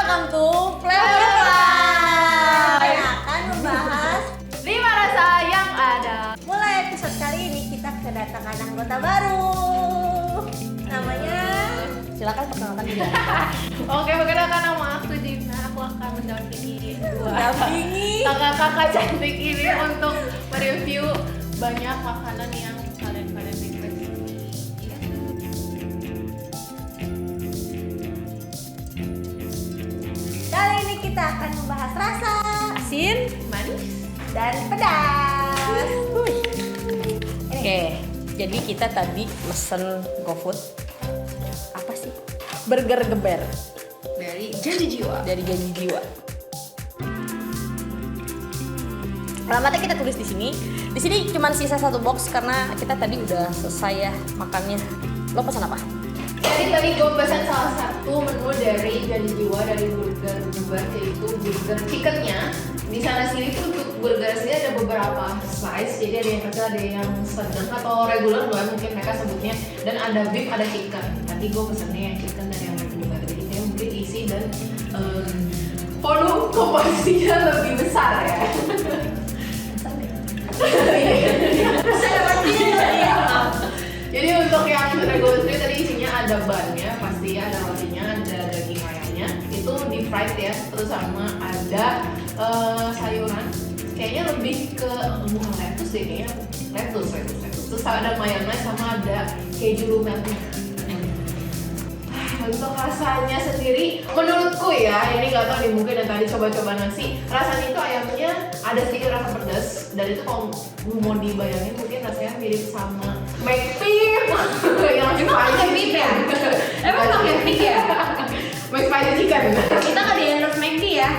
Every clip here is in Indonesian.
welcome to Flavor Fly yang akan membahas 5 rasa yang ada. Mulai episode kali ini kita kedatangan anggota baru. Namanya, silakan perkenalkan diri. Oke, perkenalkan nama aku Dina. Aku akan mendampingi kakak-kakak cantik ini untuk mereview banyak makanan yang kalian request. Iya. Kali ini kita akan membahas rasa asin, Manis. dan pedas. Oke, jadi kita tadi mesen GoFood. Apa sih? Burger geber Dari Janji Jiwa. dari Janji Jiwa. Alamatnya kita tulis di sini. Di sini cuma sisa 1 box karena kita tadi udah selesai ya makannya. Lo pesan apa? Jadi tadi gue pesan salah satu menu dari Janji Jiwa dari burger geber, yaitu burger chickennya. Di sana sini tuh untuk burger sini ada beberapa size, jadi ada yang kecil, ada yang sedang atau regular lah mungkin mereka sebutnya, dan ada beef, ada chicken. Tadi gue pesennya yang chicken dan yang regular, jadi dia mungkin isi dan volume komposisinya lebih besar ya. Jadi untuk yang regular sendiri tadi isinya ada bannya, pasti ada rotinya, ada daging ayamnya, itu di fried ya, terus sama ada sayuran, kayaknya lebih ke bukan lettuce deh kayaknya, lettuce. Terus ada mayonnaise sama ada keju lumetnya. Untuk rasanya sendiri, menurutku ya, ini nggak tahu nih mungkin yang tadi coba-coba nasi, rasanya itu ayamnya ada sedikit rasa pedas, dan itu kalau mau dibayangin mungkin rasanya mirip sama McPie yang spicy chicken. Emang pakai mie ya? McSpicy chicken. Kita nggak di endorse McD ya?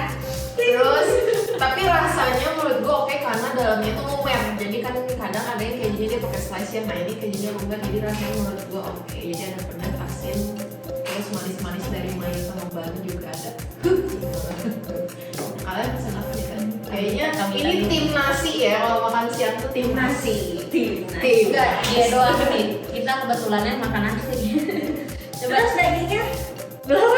Terus, tapi rasanya menurut gue oke karena dalamnya itu lumer. Jadi kan kadang ada yang kejunya dia pakai slice ya, nah ini kejunya lumer, jadi rasanya menurut gue oke. Jadi ada pedas, asin, terus manis-manis dari mayo sama banu juga ada. Kalian pesan apa nih kan? Kayaknya ini tim nasi ya, kalau makan siang tuh tim nasi. Tim. Iya doang nih. Kita kebetulannya makan nasi. Coba Terus dagingnya? belum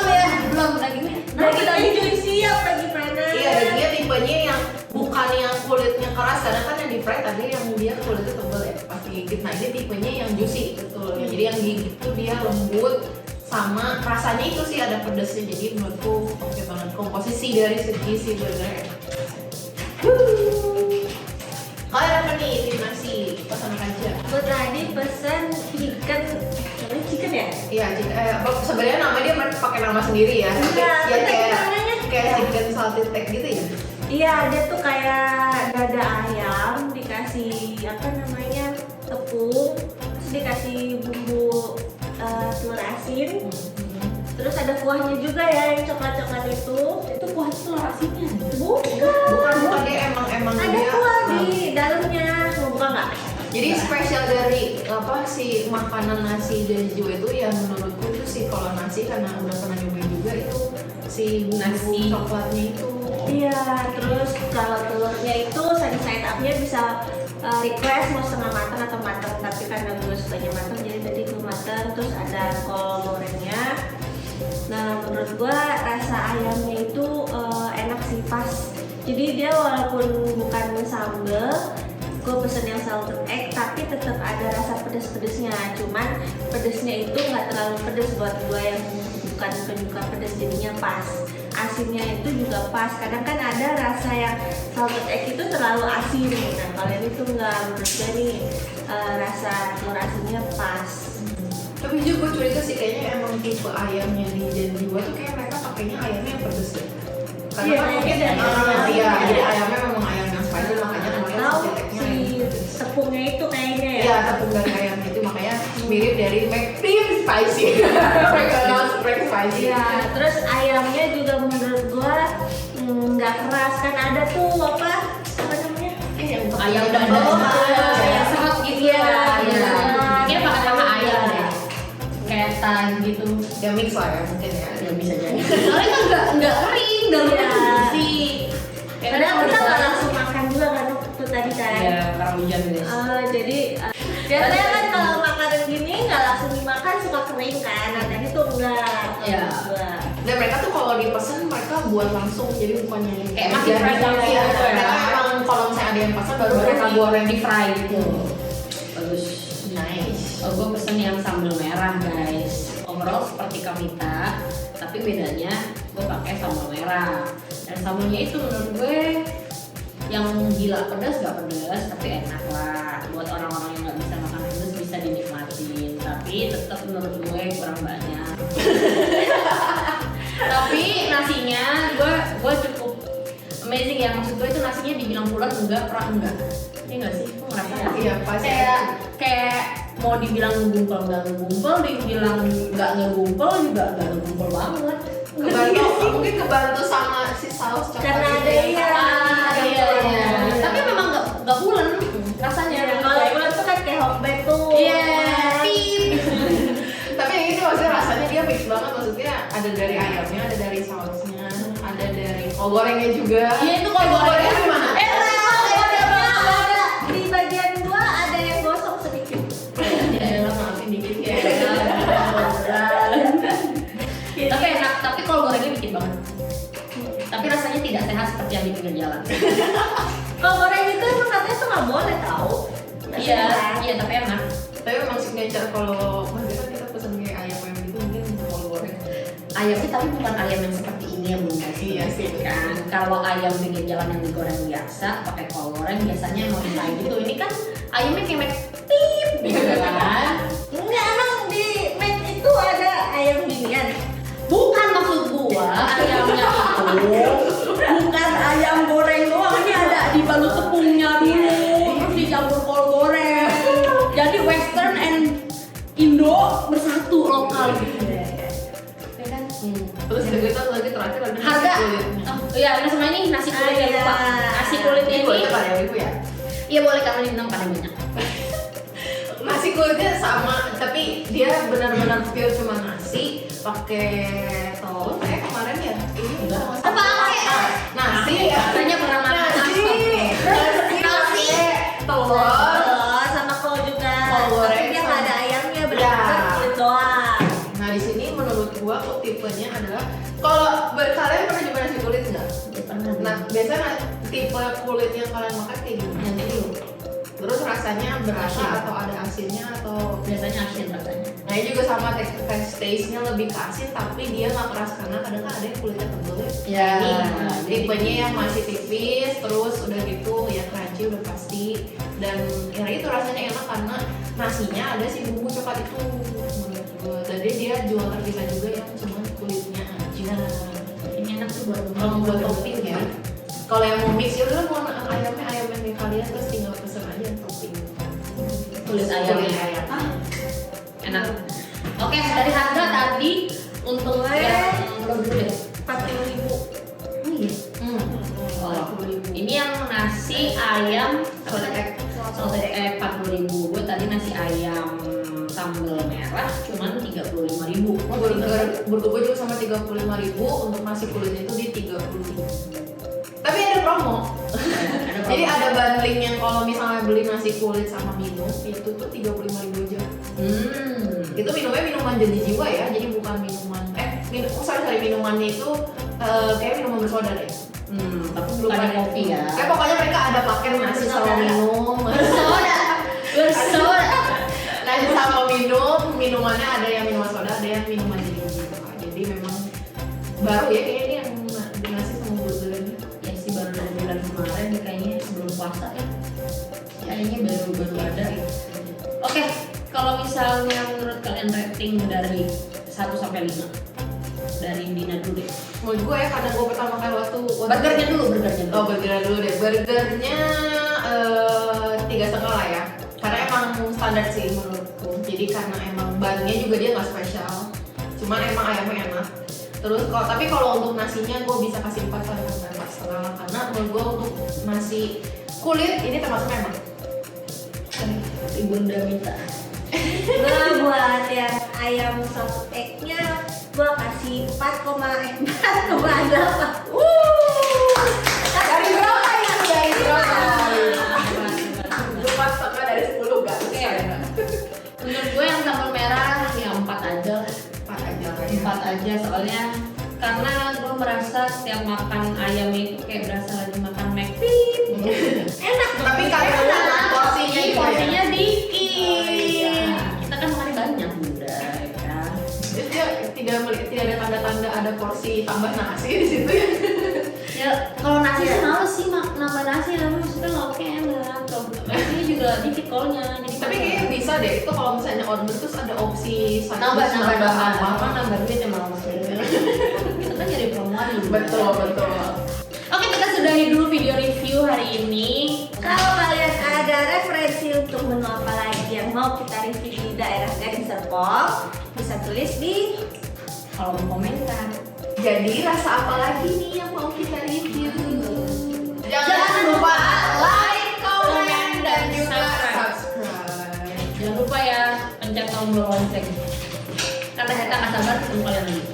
ya? Belum dagingnya. Daging juga siap lagi panas. Iya, dagingnya tipenya yang bukan yang kulitnya keras, karena kan yang di fry tadi yang dia kulitnya tebal ya, pas digigit. Nah ini tipenya yang juicy betul. Jadi yang digigit tuh dia lembut, sama rasanya itu sih ada pedasnya, jadi menurutku oke banget komposisi dari segi si burger. Kalian apa nih tim nasi? Pesan apa aja? Aku tadi pesen chicken, namanya chicken ya? Iya, sebenarnya nama dia pakai nama sendiri ya. Iya, Ya tapi namanya kayak chicken salted egg gitu ya. Iya, dia tuh kayak dada ayam dikasih apa namanya tepung, terus dikasih bumbu telur asin, terus ada kuahnya juga ya yang coklat itu. Itu kuah telur asinnya? Bukan dia emang Ada dia. kuah di dalamnya, mau buka nggak? Jadi spesial dari apa si makanan nasi Janji Jiwa itu ya menurutku itu sih, kalau nasi karena udah pernah nyobain juga itu si bumbu Nasi. coklatnya itu. Iya, terus kalau telurnya itu side up-nya bisa request mau setengah matang atau matang, tapi karena gue sukanya matang jadi tadi gue matang. Terus ada kol gorengnya. Nah menurut gue rasa ayamnya itu enak sih, pas. Jadi dia walaupun bukan sambal, gue pesen yang salted egg, tapi tetap ada rasa pedas-pedasnya. Cuman pedasnya itu nggak terlalu pedas buat gue yang bukan penyuka pedas, jadinya pas. Asinnya itu juga pas. Kadang kan ada rasa yang salted egg itu terlalu asin. Nah kalau ini tuh nggak, menurut gue nih rasa telur asinnya pas. Tapi juga gue curiga sih kayaknya emang tipe ayamnya di Janji Jiwa tuh kayak mereka pakainya ayamnya yang pedes ya. Karena Iya, kan mungkin iya, iya, iya. jadi ayamnya memang ayam yang spicy, makanya namanya Tahu salted egg-nya si ayam pedes. tepungnya itu kayaknya ya. Iya, tepung dari ayam itu makanya mirip dari McPie spicy. McDonald's spicy. Iya, terus ayamnya juga menurut gua nggak keras, kan ada tuh apa namanya? Yang Ayam dada yang seret gitu ya. Iya. Mungkin pakai sama ayam deh. Kayak tan gitu. ya mix lah ya mungkin ya. Ya bisa jadi. Soalnya kan nggak kering, dalamnya Iya. bersih. Padahal kita nggak langsung makan juga kan waktu tadi kan. Iya, karena hujan guys. Jadi biasanya kan kalau makanan gini nggak langsung dimakan suka kering kan. Nah tadi tuh enggak. Iya. Dan mereka tuh kalau dipesan mereka buat langsung, jadi bukan yang Kayak masih fresh langsung Iya, gitu ya. mereka emang kalau misalnya ada yang pesan baru mereka Baru goreng di fry gitu. Bagus. Nice. Oh, gue pesen yang sambal merah guys. Overall seperti Kamita, tapi bedanya gue pakai sambal merah. Dan sambalnya itu menurut gue yang gila pedas gak pedas, tapi enak lah. Buat orang-orang yang nggak bisa makan pedas bisa dinikmatin. Tapi tetap menurut gue kurang banyak. Tapi nasinya gue cukup amazing ya. Maksud gue itu nasinya dibilang bulat enggak, enggak. Ini enggak sih? Kok ngerasa nggak sih? Iya, pasti. Kayak mau dibilang ngegumpal nggak ngegumpal, dibilang nggak ngegumpal juga nggak ngegumpal banget. Kebantu, mungkin kebantu sama si saus coklat Karena itu ada ya. iya. Iya. Tapi memang nggak bulan rasanya. Kalau bulan tuh kan kayak homemade tuh. Iya. Tapi yang ini maksudnya rasanya dia mix banget, maksudnya ada dari ayamnya, ada dari sausnya, ada dari kol gorengnya juga. Iya itu kalau gorengnya gimana? Ada di bagian gua ada yang gosong sedikit. Ya maafin dikit ya. Tapi enak, tapi kalau gorengnya bikin banget. Tapi rasanya tidak sehat seperti yang di pinggir jalan. Kalau goreng itu emang katanya tuh nggak boleh tahu. Iya, tapi enak. Tapi memang signature kalau maksudnya kan kita pesen kayak ayam gitu mungkin kol goreng. Ayamnya tapi bukan ayam yang seperti ini ya bunda. Iya sih. Kan kalau ayam pinggir jalan yang digoreng biasa pakai kol goreng biasanya mau kayak gitu. Ini kan ayamnya kayak tip gitu kan. Enggak, emang di Mac itu ada ayam ginian. Bukan maksud gua ayamnya itu bukan ayam goreng doang, ini ada dibalut tepungnya dulu terus dicampur kol goreng. Jadi western and Indo bersatu lokal gitu ya kan. Terus udah gitu lagi terakhir ada Harga nasi kulitnya. oh iya ini sama ini nasi kulit ya lupa. Nasi kulit Ini ini boleh kan ya ibu ya? iya boleh karena diminum paling banyak. Nasi kulitnya sama, tapi dia benar-benar pure cuma nasi, pakai telur. Kayak kemarin ya, ini Enggak. apa? Nasi ya. Katanya pernah makan Nasi, nasi, telur. Sama kol juga. Kol goreng Tapi dia nggak sama- ada ayamnya, benar-benar Ya. kulit doang. Nah di sini menurut gua kok tipenya adalah kalau kalian pernah coba nasi kulit nggak? Nah biasanya tipe kulit yang kalian makan kayak gini. Yang ini dulu. Terus rasanya berasa Asin. atau ada asinnya atau Biasanya asin rasanya. nah ini juga sama taste-nya lebih ke asin tapi dia nggak keras karena kadang kan ada yang kulitnya tebel ya. Ya, Ini tipenya yang masih tipis terus udah gitu ya crunchy udah pasti dan ya itu rasanya enak karena nasinya ada si bumbu coklat itu menurut gua. Jadi dia jual terpisah juga yang cuma kulitnya aja. Ini enak tuh buat Kalau buat topping ya. Kalau yang mau mix ya udah mau ayamnya kayak kalian terus tinggal pesen aja yang topping. kulit ayam. Kulit ayam. Enak. Oke, dari harga tadi untuk yang belum dulu deh. 40.000. Oh iya. Oh, ini yang nasi ayam salted egg 40.000. Gue tadi nasi ayam sambal merah cuman 35.000. Oh, burger gue juga sama 35.000 untuk nasi kulitnya itu di 30.000. Tapi ada promo. Jadi ada bundling yang kalau misalnya beli nasi kulit sama minum itu tuh 35.000 aja. Itu minumnya minuman jadi jiwa ya, jadi bukan minuman minumannya itu kayak minuman bersoda deh. Tapi bukan ada kopi ya. Kayak pokoknya mereka ada paket nasi sama minum. Bersoda. Nasi sama minumannya ada yang minuman soda, ada yang minuman jadi jiwa. Jadi memang baru ya kayaknya ini yang nasi sama burgernya. Ya sih baru dari bulan kemarin nih kayaknya sebelum puasa ya. Kayaknya baru ada. Oke, kalau misalnya menurut kalian rating dari 1 sampai 5 dari Dina dulu deh. Menurut gue ya karena gue pertama kali waktu Burgernya dulu. Oh burgernya dulu deh. Burgernya 3,5 lah ya. Karena emang standar sih menurutku. Jadi karena emang bannya juga dia nggak spesial. Cuman emang ayamnya enak. Terus tapi kalau untuk nasinya gue bisa kasih 4 sampai 4,5 lah. Karena menurut gue untuk nasi kulit ini termasuk enak. Ibunda minta. Gua buat yang ayam salted egg-nya gua kasih 4,8. Dari berapa ya? Dari berapa? Oke. 4,5 dari 10 gak? Menurut gue yang sambal merah ya 4 aja lah. 4 aja kan. 4 aja soalnya karena gue merasa setiap makan ayam itu kayak berasa lagi makan McD. Enak dong. Tapi karena porsinya juga porsinya ya. dikit. Oh, iya. Kita kan makan banyak bunda, ya kan? Jadi dia tidak ada tanda-tanda ada porsi tambah nasi di situ ya. Ya kalau nasi sih males sih nambah nasi, tapi maksudnya lauknya enak. Kalau nasinya juga dikit kolnya. Jadi Tapi kayaknya bisa deh itu kalau misalnya order terus ada opsi side nambah dish, apa nambah duit ya males. Kita kan nyari promo aja. Betul, betul. Oke, kita sudahi dulu video review hari ini. Kalau kalian ada referensi untuk menu apa lagi yang mau kita review di daerah Gading Serpong, bisa tulis di Kalau mau komentar, Jadi rasa apa lagi nih yang mau kita review? Jangan lupa like, comment, dan juga subscribe. jangan lupa ya pencet tombol lonceng. Karena kita nggak sabar ketemu kalian lagi.